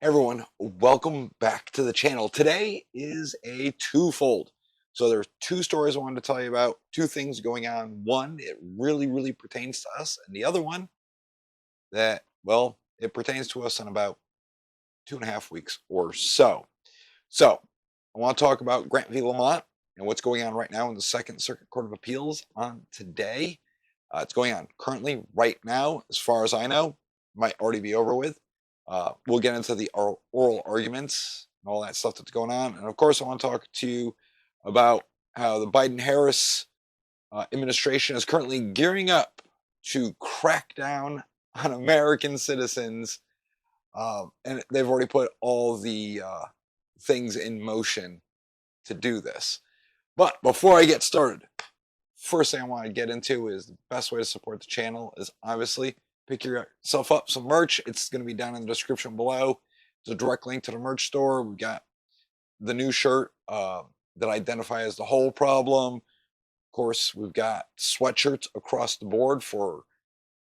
Everyone, welcome back to the channel. Today is a twofold. So there's two stories I wanted to tell you about, two things going on. One, it really pertains to us, and the other one that, well, it pertains to us in about 2.5 weeks or so. So I want to talk about Grant v. Lamont and what's going on right now in the Second Circuit Court of Appeals on today. It's going on currently right now, as far as I know, might already be over with. We'll get into the oral arguments and all that stuff that's going on. And of course, I want to talk to you about how the Biden-Harris administration is currently gearing up to crack down on American citizens. And they've already put all the things in motion to do this. But before I get started, first thing I want to get into is the best way to support the channel is obviously pick yourself up some merch. It's going to be down in the description below. It's a direct link to the merch store. We've got the new shirt that I identify as the whole problem. Of course, we've got sweatshirts across the board for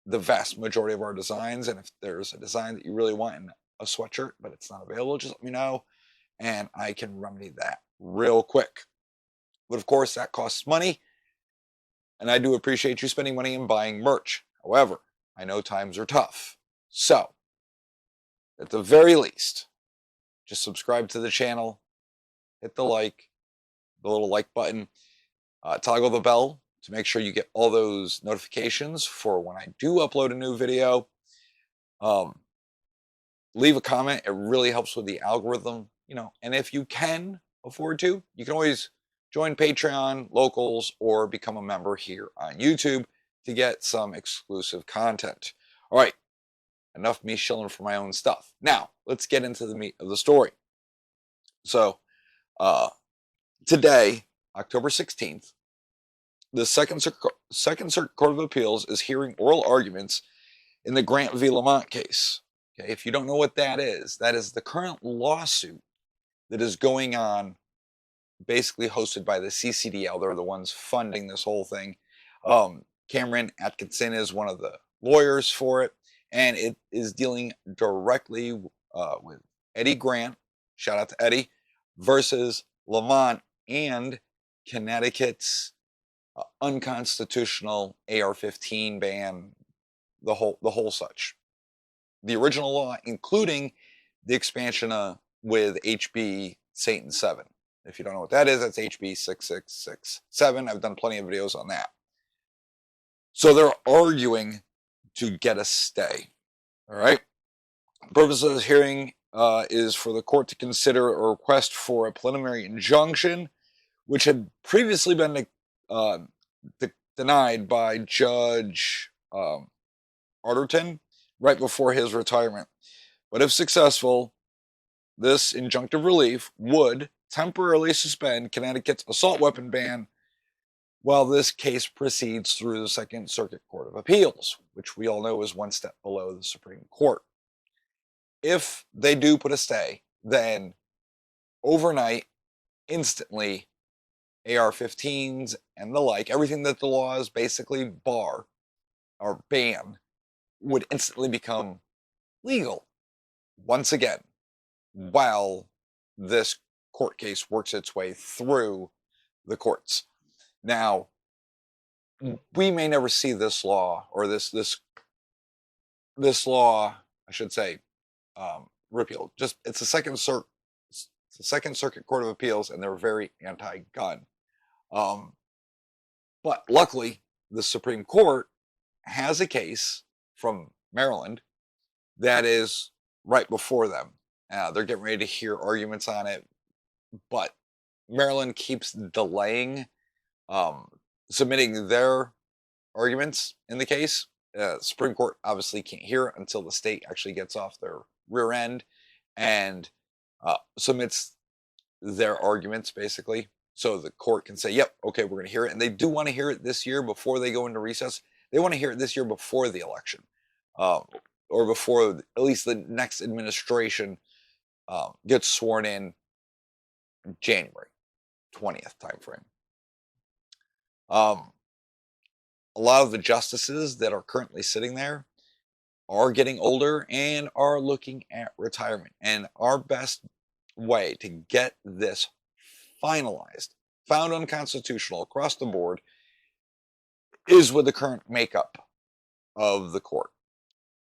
the vast majority of our designs. And if there's a design that you really want in a sweatshirt, but it's not available, just let me know and I can remedy that real quick. But of course, that costs money. And I do appreciate you spending money and buying merch. However, I know times are tough. So, at the very least, just subscribe to the channel, hit the little like button, toggle the bell to make sure you get all those notifications for when I do upload a new video. Leave a comment. It really helps with the algorithm, and if you can afford to, you can always join Patreon, Locals, or become a member here on YouTube to get some exclusive content. All right, enough me shilling for my own stuff. Now, let's get into the meat of the story. So, today, October 16th, the Second Circuit Court of Appeals is hearing oral arguments in the Grant v. Lamont case. Okay, if you don't know what that is the current lawsuit that is going on, basically hosted by the CCDL. They're the ones funding this whole thing. Cameron Atkinson is one of the lawyers for it, and it is dealing directly with Eddie Grant, shout out to Eddie, versus Lamont and Connecticut's unconstitutional AR-15 ban, the whole such. The original law, including the expansion with HB Satan 7. If you don't know what that is, that's HB 6667. I've done plenty of videos on that. So they're arguing to get a stay. All right. The purpose of this hearing is for the court to consider a request for a preliminary injunction, which had previously been denied by Judge Arterton right before his retirement. But if successful, this injunctive relief would temporarily suspend Connecticut's assault weapon ban while this case proceeds through the Second Circuit Court of Appeals, which we all know is one step below the Supreme Court. If they do put a stay, then overnight, instantly, AR-15s and the like, everything that the laws basically bar or ban, would instantly become legal once again, while this court case works its way through the courts. Now, we may never see this law, or this law, I should say, repealed. Just it's the Second Circuit Court of Appeals, and they're very anti-gun. But luckily, the Supreme Court has a case from Maryland that is right before them. They're getting ready to hear arguments on it, but Maryland keeps delaying submitting their arguments in the case. Supreme Court obviously can't hear it until the state actually gets off their rear end and submits their arguments, basically, so the court can say, yep, okay, we're going to hear it. And they do want to hear it this year before they go into recess. They want to hear it this year before the election, or before at least the next administration gets sworn in January 20th timeframe. A lot of the justices that are currently sitting there are getting older and are looking at retirement. And our best way to get this finalized, found unconstitutional across the board, is with the current makeup of the court.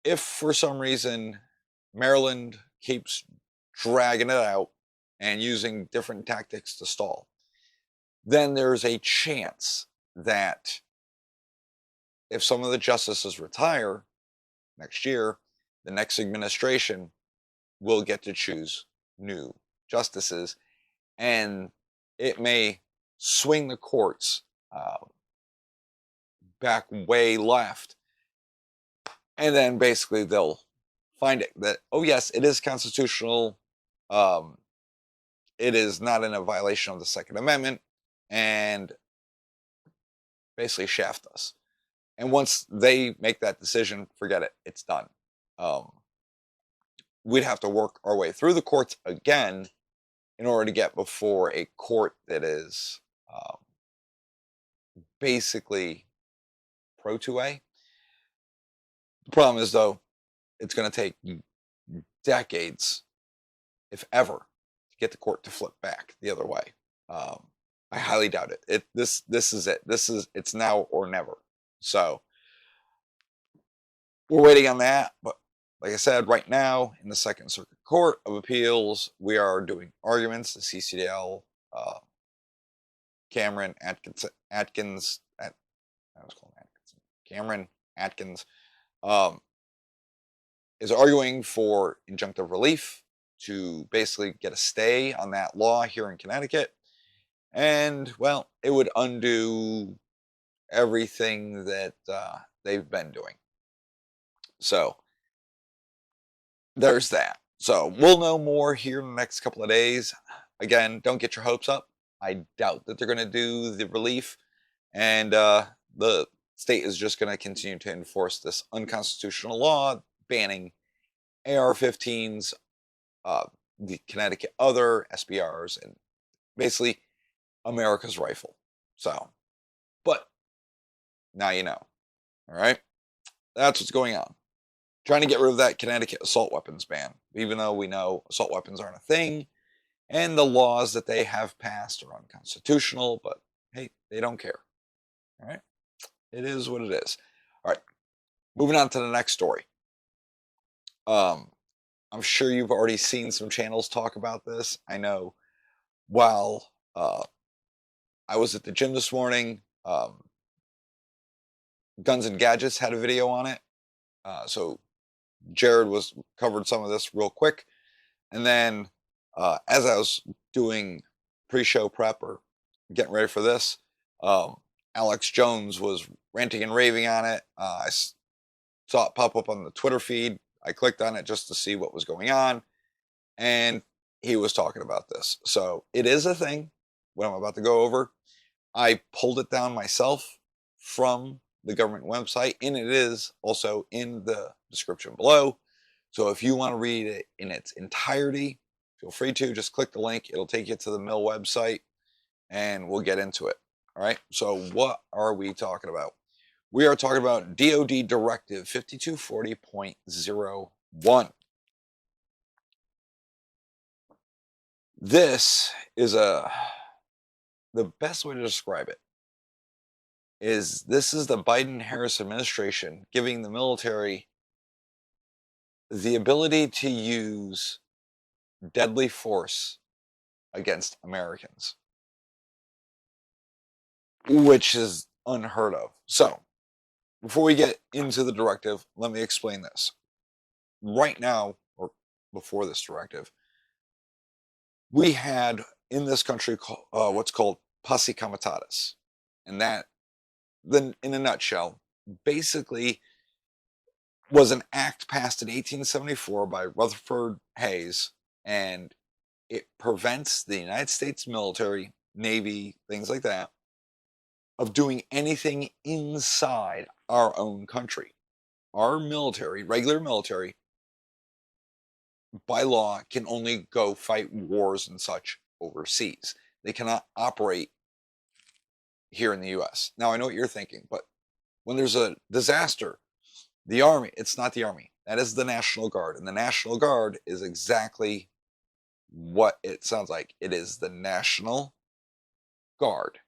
If for some reason Maryland keeps dragging it out and using different tactics to stall, then there's a chance that if some of the justices retire next year, the next administration will get to choose new justices, and it may swing the courts uh, back way left. And then basically they'll find it that, oh, yes, it is constitutional. Um, it is not in a violation of the Second Amendment, and basically shaft us. And once they make that decision, forget it, it's done. Um, we'd have to work our way through the courts again in order to get before a court that is um, basically pro 2A. The problem is, though, it's going to take decades, if ever, to get the court to flip back the other way. I highly doubt it. This is it. It's now or never. So we're waiting on that. But like I said, right now in the Second Circuit Court of Appeals, we are doing arguments. The CCDL, Cameron Atkins, I was calling Atkinson. Cameron Atkins is arguing for injunctive relief to basically get a stay on that law here in Connecticut. And, well, it would undo everything that they've been doing. So there's that. So we'll know more here in the next couple of days. Again, don't get your hopes up. I doubt that they're going to do the relief. And the state is just going to continue to enforce this unconstitutional law banning AR-15s, the Connecticut other SBRs, and basically America's rifle. So, but now you know. All right, that's what's going on. Trying to get rid of that Connecticut assault weapons ban, even though we know assault weapons aren't a thing, and the laws that they have passed are unconstitutional. But hey, they don't care. All right, it is what it is. All right, moving on to the next story. I'm sure you've already seen some channels talk about this. I know while I was at the gym this morning, Guns and Gadgets had a video on it. So Jared covered some of this real quick. And then as I was doing pre-show prep or getting ready for this, Alex Jones was ranting and raving on it. I saw it pop up on the Twitter feed. I clicked on it just to see what was going on, and he was talking about this. So it is a thing, what I'm about to go over. I pulled it down myself from the government website, and it is also in the description below. So if you want to read it in its entirety, feel free to. Just click the link. It'll take you to the mill website, and we'll get into it. All right, so what are we talking about? We are talking about DoD Directive 5240.01. This is the best way to describe it is this is the Biden-Harris administration giving the military the ability to use deadly force against Americans, which is unheard of. So before we get into the directive, let me explain this. Right now, or before this directive, we had in this country what's called posse comitatus. And that, then in a nutshell, basically was an act passed in 1874 by Rutherford Hayes, and it prevents the United States military, Navy, things like that, of doing anything inside our own country. Our military, regular military, by law, can only go fight wars and such overseas. They cannot operate here in the US. Now, I know what you're thinking, but when there's a disaster, the Army, it's not the Army. That is the National Guard. And the National Guard is exactly what it sounds like. It is the National Guard.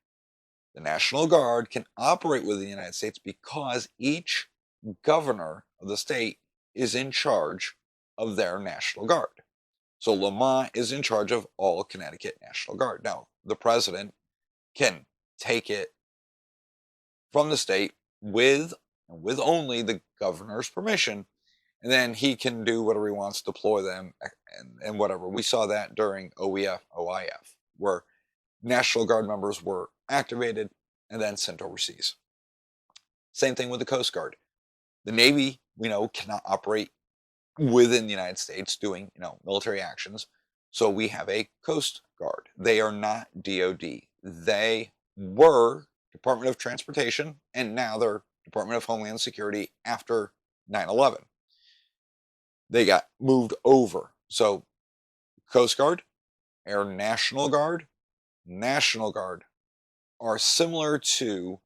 The National Guard can operate within the United States because each governor of the state is in charge of their National Guard. So Lamont is in charge of all Connecticut National Guard. Now, the president can take it from the state with only the governor's permission, and then he can do whatever he wants, deploy them, and whatever. We saw that during OIF, where National Guard members were activated and then sent overseas. Same thing with the Coast Guard. The Navy, we know, cannot operate within the United States doing, military actions. So we have a Coast Guard. They are not DOD. They were Department of Transportation, and now they're Department of Homeland Security after 9/11. They got moved over. So Coast Guard, Air National Guard are similar to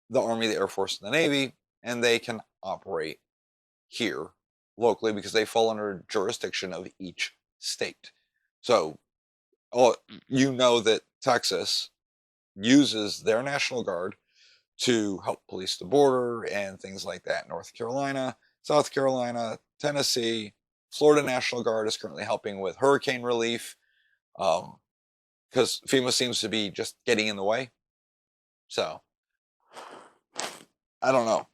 the Army, the Air Force, and the Navy, and they can operate here locally because they fall under jurisdiction of each state. So, you know that Texas uses their National Guard to help police the border and things like that. North Carolina, South Carolina, Tennessee, Florida National Guard is currently helping with hurricane relief because FEMA seems to be just getting in the way. So, I don't know.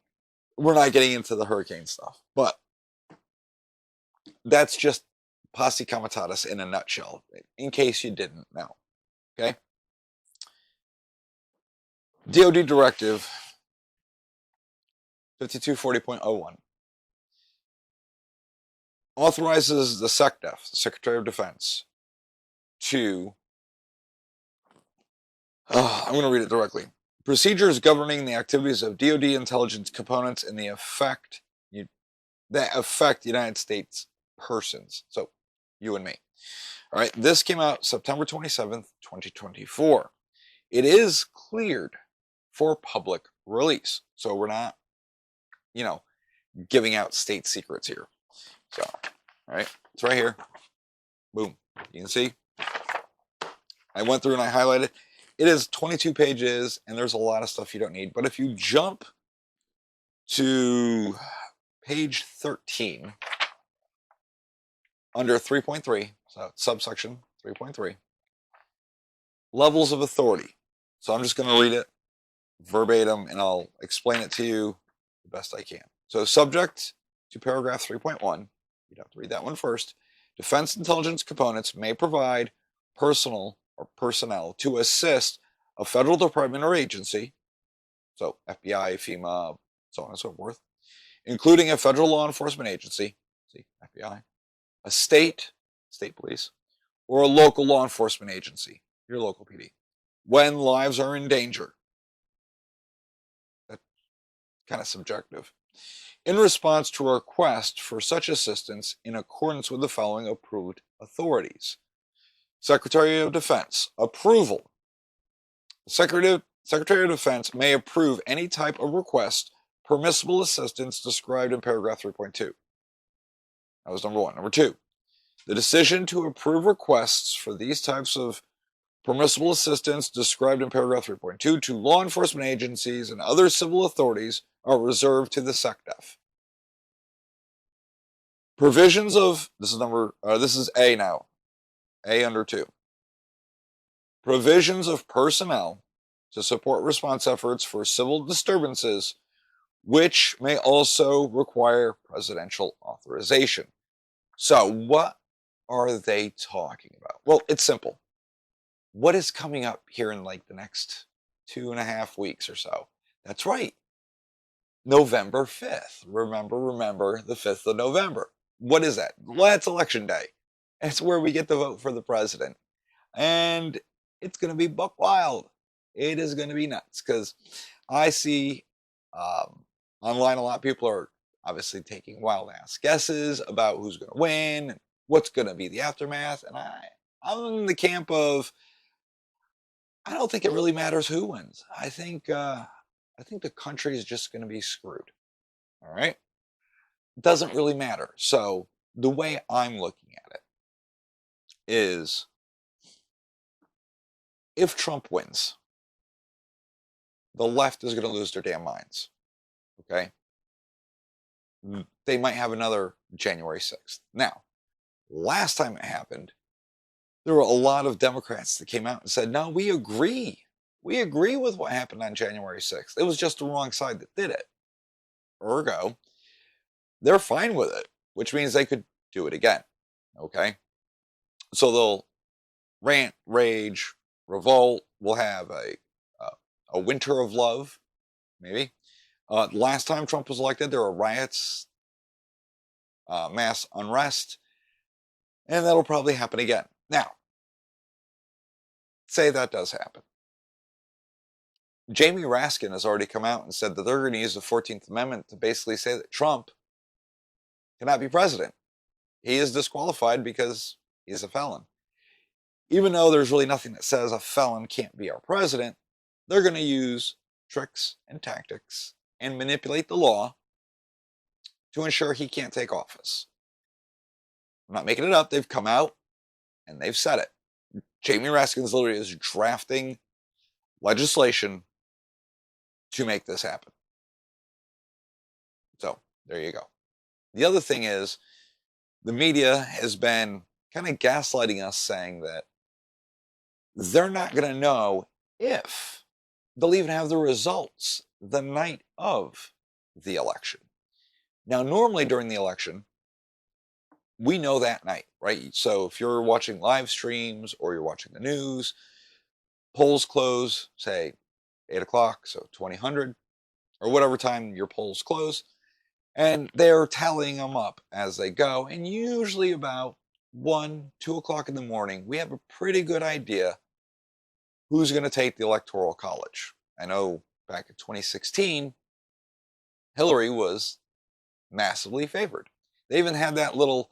We're not getting into the hurricane stuff, but that's just posse comitatus in a nutshell, in case you didn't know. Okay? DoD Directive 5240.01 authorizes the SecDef, the Secretary of Defense, to, I'm going to read it directly. Procedures governing the activities of DoD intelligence components and that affect United States persons. So, you and me. All right, this came out September 27th, 2024. It is cleared for public release. So we're not, giving out state secrets here. So, all right, it's right here. Boom. You can see. I went through and I highlighted. It is 22 pages, and there's a lot of stuff you don't need. But if you jump to page 13, under 3.3, so subsection 3.3, levels of authority. So I'm just going to read it verbatim, and I'll explain it to you the best I can. So subject to paragraph 3.1, you'd have to read that one first. Defense intelligence components may provide personnel to assist a federal department or agency, so FBI, FEMA, so on and so forth, including a federal law enforcement agency, see, FBI, a state police, or a local law enforcement agency, your local PD, when lives are in danger. That's kind of subjective. In response to a request for such assistance in accordance with the following approved authorities. Secretary of Defense, approval. The Secretary of Defense may approve any type of request, permissible assistance described in paragraph 3.2. That was number one. Number two, the decision to approve requests for these types of permissible assistance described in paragraph 3.2 to law enforcement agencies and other civil authorities are reserved to the SecDef. Provisions of, this is A now, A under 2. Provisions of personnel to support response efforts for civil disturbances, which may also require presidential authorization. So what are they talking about? Well, it's simple. What is coming up here in like the next 2.5 weeks or so? That's right. November 5th. Remember the 5th of November. What is that? Well, that's election day. It's where we get to vote for the president. And it's going to be buck wild. It is going to be nuts because I see online a lot of people are obviously taking wild ass guesses about who's going to win and what's going to be the aftermath. And I'm in the camp of, I don't think it really matters who wins. I think the country is just going to be screwed. All right. doesn't really matter. So the way I'm looking at it is, if Trump wins, the left is going to lose their damn minds. Okay. They might have another January 6th. Now, last time it happened, there were a lot of Democrats that came out and said, no, we agree. We agree with what happened on January 6th. It was just the wrong side that did it. Ergo, they're fine with it, which means they could do it again. Okay. So they'll rant, rage, revolt. We'll have a winter of love, maybe. Last time Trump was elected, there were riots, mass unrest, and that'll probably happen again. Now, say that does happen. Jamie Raskin has already come out and said that they're going to use the 14th Amendment to basically say that Trump cannot be president. He is disqualified because he's a felon. Even though there's really nothing that says a felon can't be our president, they're going to use tricks and tactics and manipulate the law to ensure he can't take office. I'm not making it up. They've come out and they've said it. Jamie Raskin literally is drafting legislation to make this happen. So there you go. The other thing is, the media has been kind of gaslighting us, saying that they're not going to know if they'll even have the results the night of the election. Now, normally during the election, we know that night, right? So if you're watching live streams or you're watching the news, polls close, say 8 o'clock, so 2000, or whatever time your polls close, and they're tallying them up as they go. And usually about 1, 2 o'clock in the morning, we have a pretty good idea who's going to take the Electoral College. I know back in 2016, Hillary was massively favored. They even had that little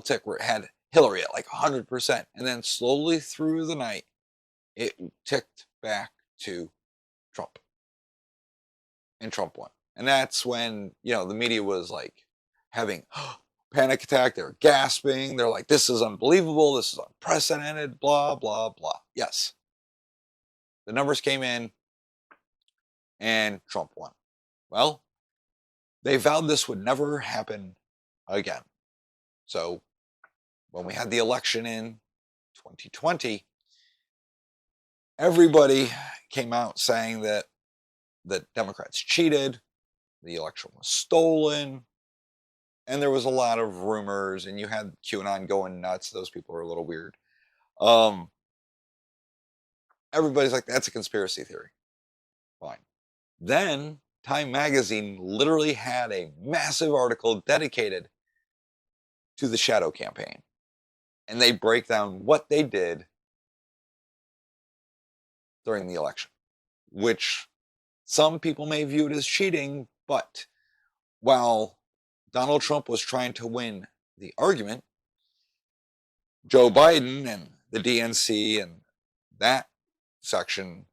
tick where it had Hillary at like 100%, and then slowly through the night, it ticked back to Trump, and Trump won. And that's when, the media was like having panic attack. They're gasping. They're like, this is unbelievable. This is unprecedented, blah, blah, blah. Yes. The numbers came in and Trump won. Well, they vowed this would never happen again. So when we had the election in 2020, everybody came out saying that the Democrats cheated, the election was stolen, and there was a lot of rumors, and you had QAnon going nuts. Those people are a little weird. Everybody's like, that's a conspiracy theory. Fine. Then Time Magazine literally had a massive article dedicated to the shadow campaign. And they break down what they did during the election, which some people may view it as cheating, but while Donald Trump was trying to win the argument, Joe Biden and the DNC and that section,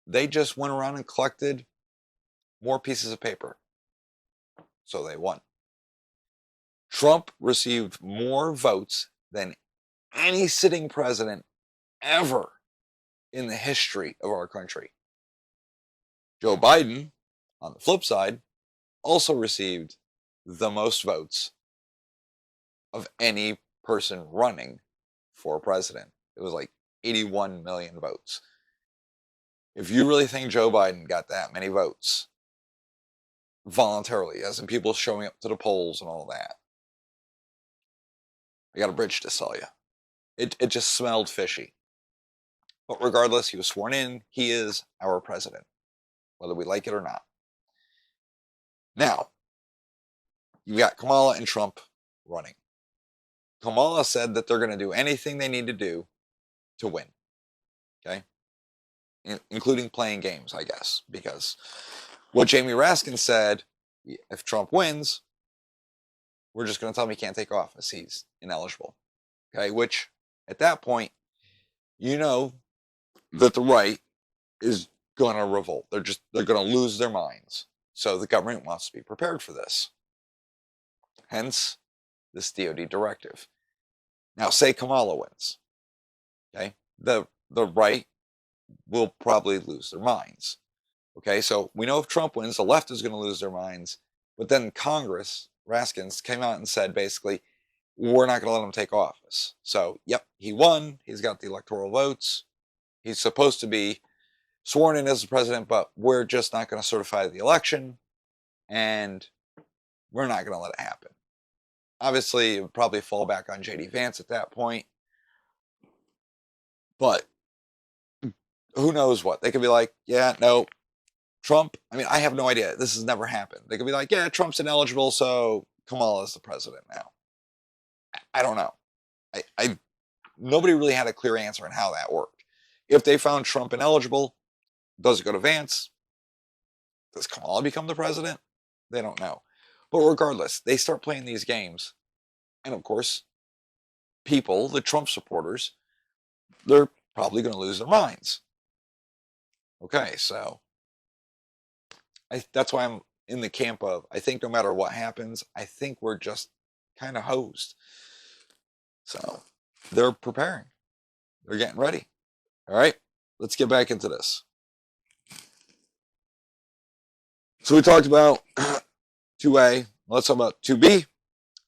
they just went around and collected more pieces of paper. So they won. Trump received more votes than any sitting president ever in the history of our country. Joe Biden, on the flip side, also received the most votes of any person running for president. It was like 81 million votes. If you really think Joe Biden got that many votes voluntarily, as in people showing up to the polls and all that, I got a bridge to sell you. It just smelled fishy. But regardless, he was sworn in. He is our president, whether we like it or not. Now, you got Kamala and Trump running. Kamala said that they're going to do anything they need to do to win. Okay? Including playing games, I guess. Because what Jamie Raskin said, if Trump wins, we're just going to tell him he can't take office. He's ineligible. Okay? Which, at that point, you know that the right is going to revolt. They're going to lose their minds. So the government wants to be prepared for this. Hence, this DoD directive. Now, say Kamala wins. Okay, the right will probably lose their minds. Okay, so we know if Trump wins, the left is going to lose their minds. But then Congress, Raskins, came out and said basically, we're not going to let him take office. So, yep, he won. He's got the electoral votes. He's supposed to be sworn in as the president, but we're just not going to certify the election, and we're not going to let it happen. Obviously, it would probably fall back on J.D. Vance at that point. But who knows what? They could be like, yeah, no, Trump, I mean, I have no idea. This has never happened. They could be like, yeah, Trump's ineligible, so Kamala is the president now. I don't know. Nobody really had a clear answer on how that worked. If they found Trump ineligible, does it go to Vance? Does Kamala become the president? They don't know. But regardless, they start playing these games. And of course, people, the Trump supporters, they're probably going to lose their minds. Okay, so that's why I'm in the camp of, I think no matter what happens, I think we're just kind of hosed. So they're preparing. They're getting ready. All right, let's get back into this. So we talked about 2A. Let's talk about 2B.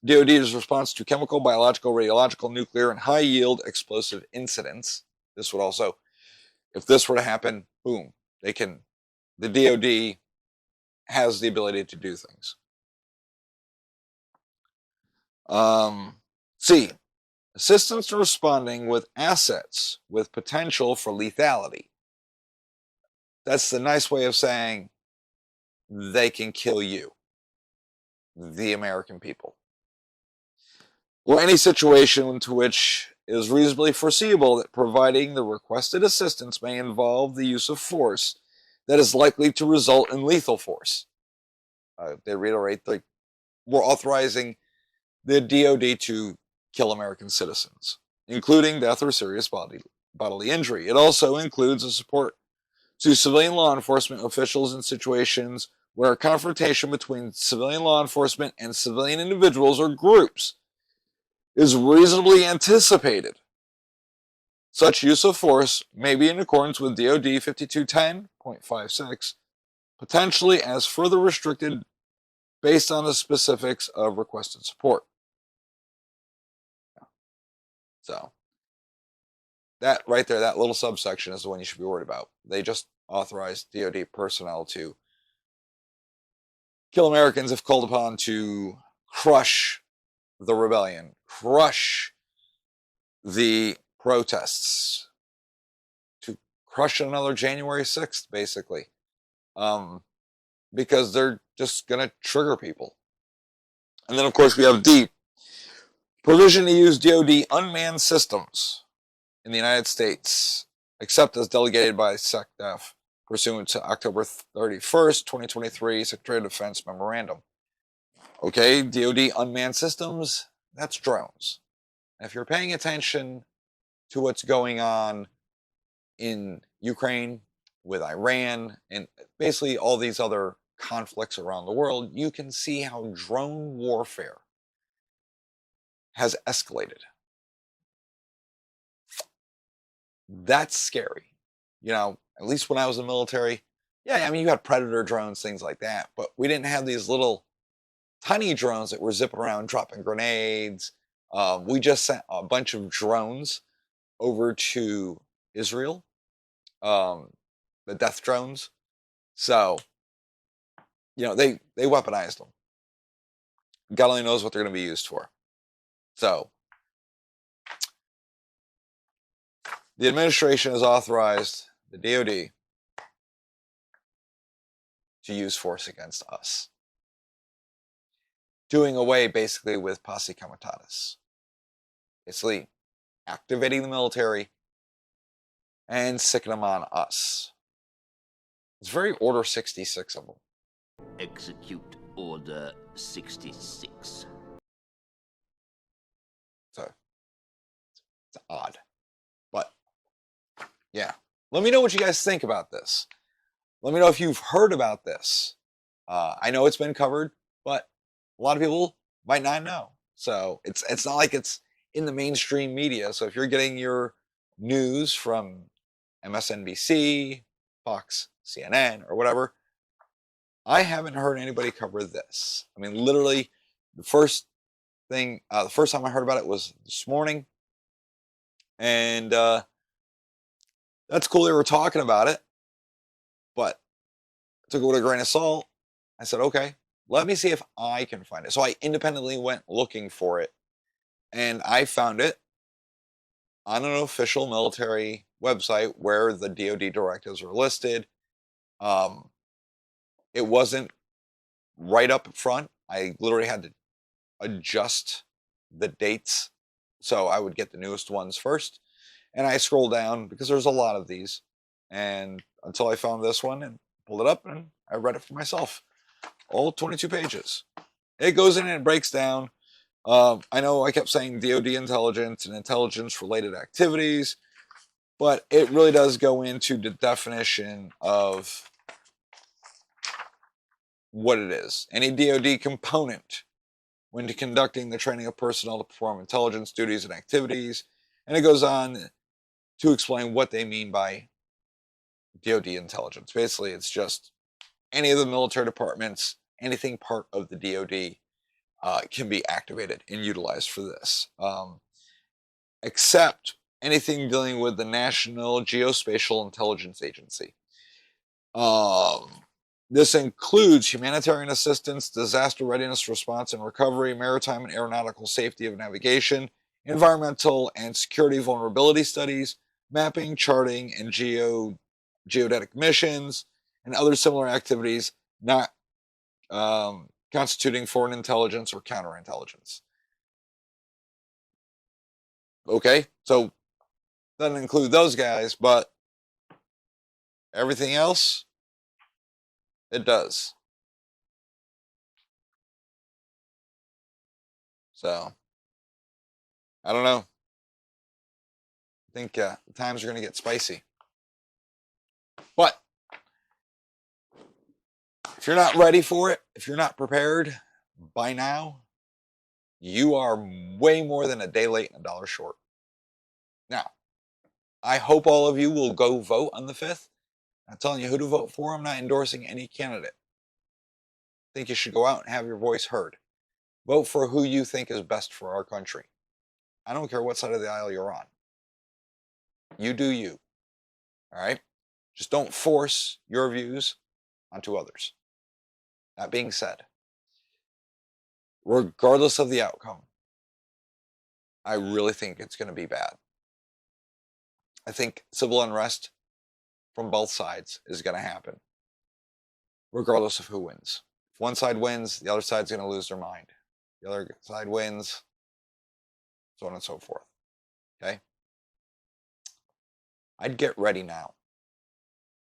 DoD's response to chemical, biological, radiological, nuclear, and high-yield explosive incidents. This would also, if this were to happen, boom, the DoD has the ability to do things. C, assistance in responding with assets with potential for lethality. That's the nice way of saying they can kill you, the American people. Or any situation into which it is reasonably foreseeable that providing the requested assistance may involve the use of force that is likely to result in lethal force. They reiterate, we're authorizing the DoD to kill American citizens, including death or serious bodily injury. It also includes a support to civilian law enforcement officials in situations where a confrontation between civilian law enforcement and civilian individuals or groups is reasonably anticipated. Such use of force may be in accordance with DoD 5210.56, potentially as further restricted based on the specifics of requested support. So, that right there, that little subsection is the one you should be worried about. They just authorized DoD personnel to kill Americans if called upon to crush the rebellion, crush the protests, to crush another January 6th, basically, because they're just going to trigger people. And then, of course, we have D, provision to use DoD unmanned systems in the United States, except as delegated by SecDef, pursuant to October 31st, 2023, Secretary of Defense Memorandum. Okay, DoD unmanned systems, that's drones. If you're paying attention to what's going on in Ukraine, with Iran, and basically all these other conflicts around the world, you can see how drone warfare has escalated. That's scary. At least when I was in the military, yeah, I mean, you had Predator drones, things like that, but we didn't have these little tiny drones that were zipping around dropping grenades. We just sent a bunch of drones over to Israel, the death drones. So, they weaponized them. God only knows what they're going to be used for. So, the administration has authorized the DoD to use force against us, doing away basically with posse comitatus. Basically, activating the military and sicking them on us. It's very Order 66 of them. Execute Order 66. So, it's odd. But, yeah. Let me know what you guys think about this. Let me know if you've heard about this. I know it's been covered, but a lot of people might not know. So it's not like it's in the mainstream media. So if you're getting your news from MSNBC, Fox, CNN, or whatever, I haven't heard anybody cover this. I mean, literally, the first the first time I heard about it was this morning, and that's cool. They were talking about it, but I took it with a grain of salt. I said, okay, let me see if I can find it. So I independently went looking for it, and I found it on an official military website where the DoD directives are listed. Um, it wasn't right up front. I literally had to adjust the dates so I would get the newest ones first. And I scroll down because there's a lot of these, and until I found this one and pulled it up, and I read it for myself, all 22 pages. It goes in and it breaks down. I know I kept saying DoD intelligence and intelligence related activities, but it really does go into the definition of what it is. Any DoD component when conducting the training of personnel to perform intelligence duties and activities. And it goes on to explain what they mean by DoD intelligence. Basically, it's just any of the military departments, anything part of the DoD can be activated and utilized for this, except anything dealing with the National Geospatial Intelligence Agency. Um, this includes humanitarian assistance, disaster readiness response and recovery, maritime and aeronautical safety of navigation, environmental and security vulnerability studies, mapping, charting, and geodetic missions, and other similar activities not constituting foreign intelligence or counterintelligence. Okay, so doesn't include those guys, but everything else, it does. So, I don't know. I think the times are going to get spicy. But if you're not ready for it, if you're not prepared by now, you are way more than a day late and a dollar short. Now, I hope all of you will go vote on the 5th. I'm telling you who to vote for. I'm not endorsing any candidate. I think you should go out and have your voice heard. Vote for who you think is best for our country. I don't care what side of the aisle you're on. You do you. All right? Just don't force your views onto others. That being said, regardless of the outcome, I really think it's going to be bad. I think civil unrest from both sides is going to happen, regardless of who wins. If one side wins, the other side's going to lose their mind. The other side wins, so on and so forth. Okay? I'd get ready now.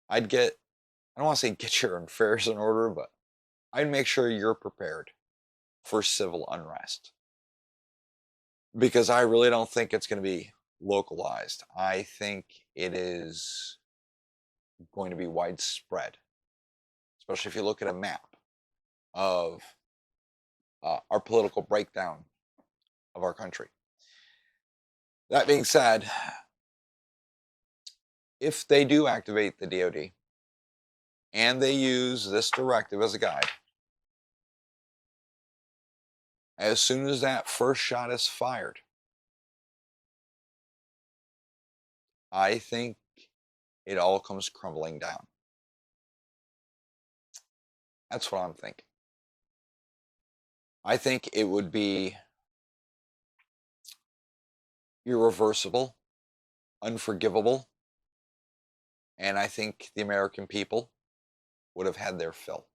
I don't want to say get your affairs in order, but I'd make sure you're prepared for civil unrest. Because I really don't think it's going to be localized. I think it is going to be widespread, especially if you look at a map of our political breakdown of our country. That being said, if they do activate the DoD and they use this directive as a guide, as soon as that first shot is fired, I think it all comes crumbling down. That's what I'm thinking. I think it would be irreversible, unforgivable, and I think the American people would have had their fill.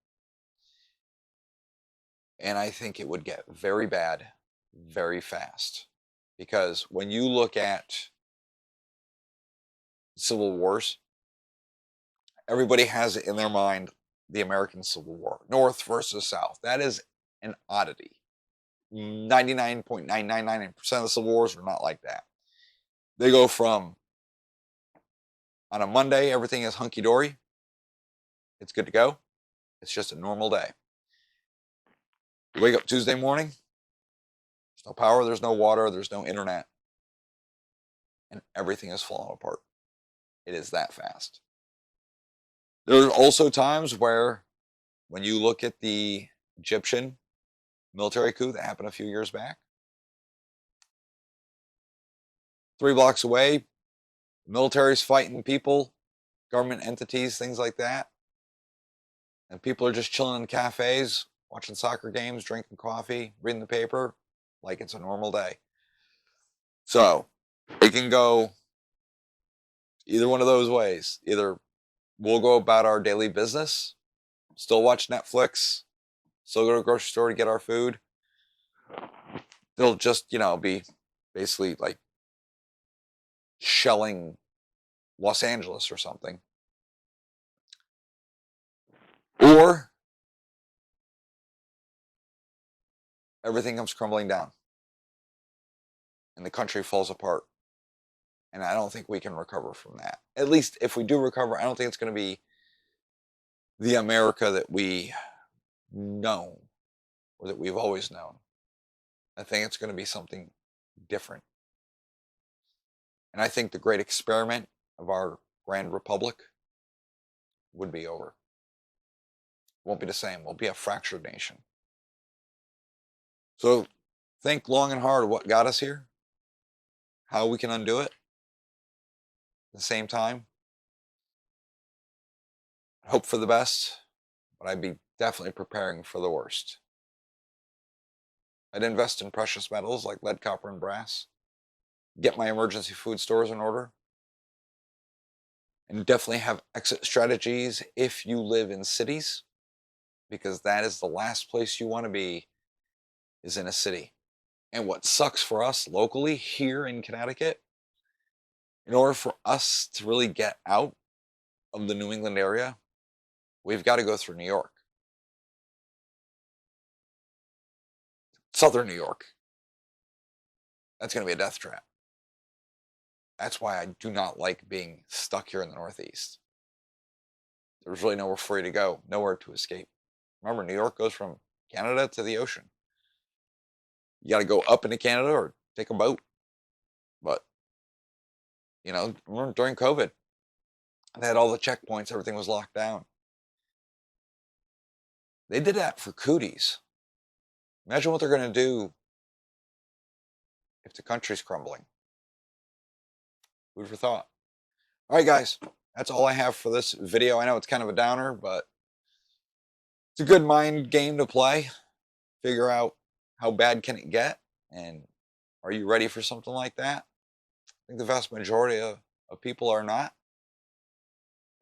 And I think it would get very bad very fast. Because when you look at civil wars, everybody has it in their mind the American Civil War, North versus South. That is an oddity. 99.999% of the civil wars are not like that. They go from on a Monday, everything is hunky dory, it's good to go. It's just a normal day. You wake up Tuesday morning, there's no power, there's no water, there's no internet, and everything is falling apart. It is that fast. There are also times where, when you look at the Egyptian military coup that happened a few years back, 3 blocks away, the military's fighting people, government entities, things like that, and people are just chilling in cafes, watching soccer games, drinking coffee, reading the paper, like it's a normal day. So it can go either one of those ways. Either we'll go about our daily business, still watch Netflix, still go to the grocery store to get our food. They'll just, be basically like shelling Los Angeles or something. Or everything comes crumbling down and the country falls apart. And I don't think we can recover from that. At least if we do recover, I don't think it's going to be the America that we know or that we've always known. I think it's going to be something different. And I think the great experiment of our grand republic would be over. It won't be the same. We'll be a fractured nation. So think long and hard what got us here, how we can undo it. At the same time, hope for the best, but I'd be definitely preparing for the worst. I'd invest in precious metals like lead, copper, and brass, get my emergency food stores in order, and definitely have exit strategies if you live in cities, because that is the last place you want to be, is in a city. And what sucks for us locally here in Connecticut, in order for us to really get out of the New England area, we've got to go through New York. Southern New York. That's going to be a death trap. That's why I do not like being stuck here in the Northeast. There's really nowhere for you to go, nowhere to escape. Remember, New York goes from Canada to the ocean. You got to go up into Canada or take a boat. But, remember during COVID, they had all the checkpoints, everything was locked down. They did that for cooties. Imagine what they're going to do if the country's crumbling. Food for thought. All right, guys, that's all I have for this video. I know it's kind of a downer, but it's a good mind game to play. Figure out how bad can it get, and are you ready for something like that? I think the vast majority of people are not.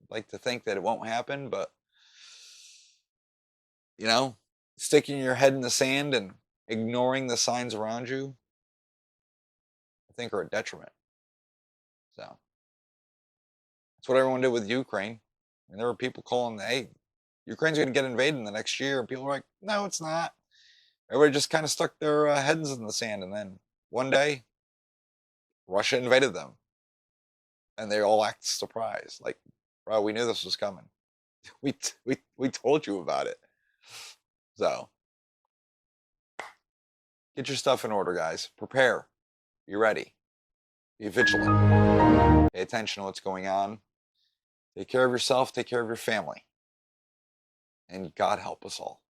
I'd like to think that it won't happen, but sticking your head in the sand and ignoring the signs around you, I think, are a detriment. So that's what everyone did with Ukraine. And there were people calling, hey, Ukraine's going to get invaded in the next year. And people were like, no, it's not. Everybody just kind of stuck their heads in the sand. And then one day, Russia invaded them. And they all act surprised. Like, bro, we knew this was coming. We told you about it. So get your stuff in order, guys. Prepare. Be ready. Be vigilant. Pay attention to what's going on. Take care of yourself. Take care of your family. And God help us all.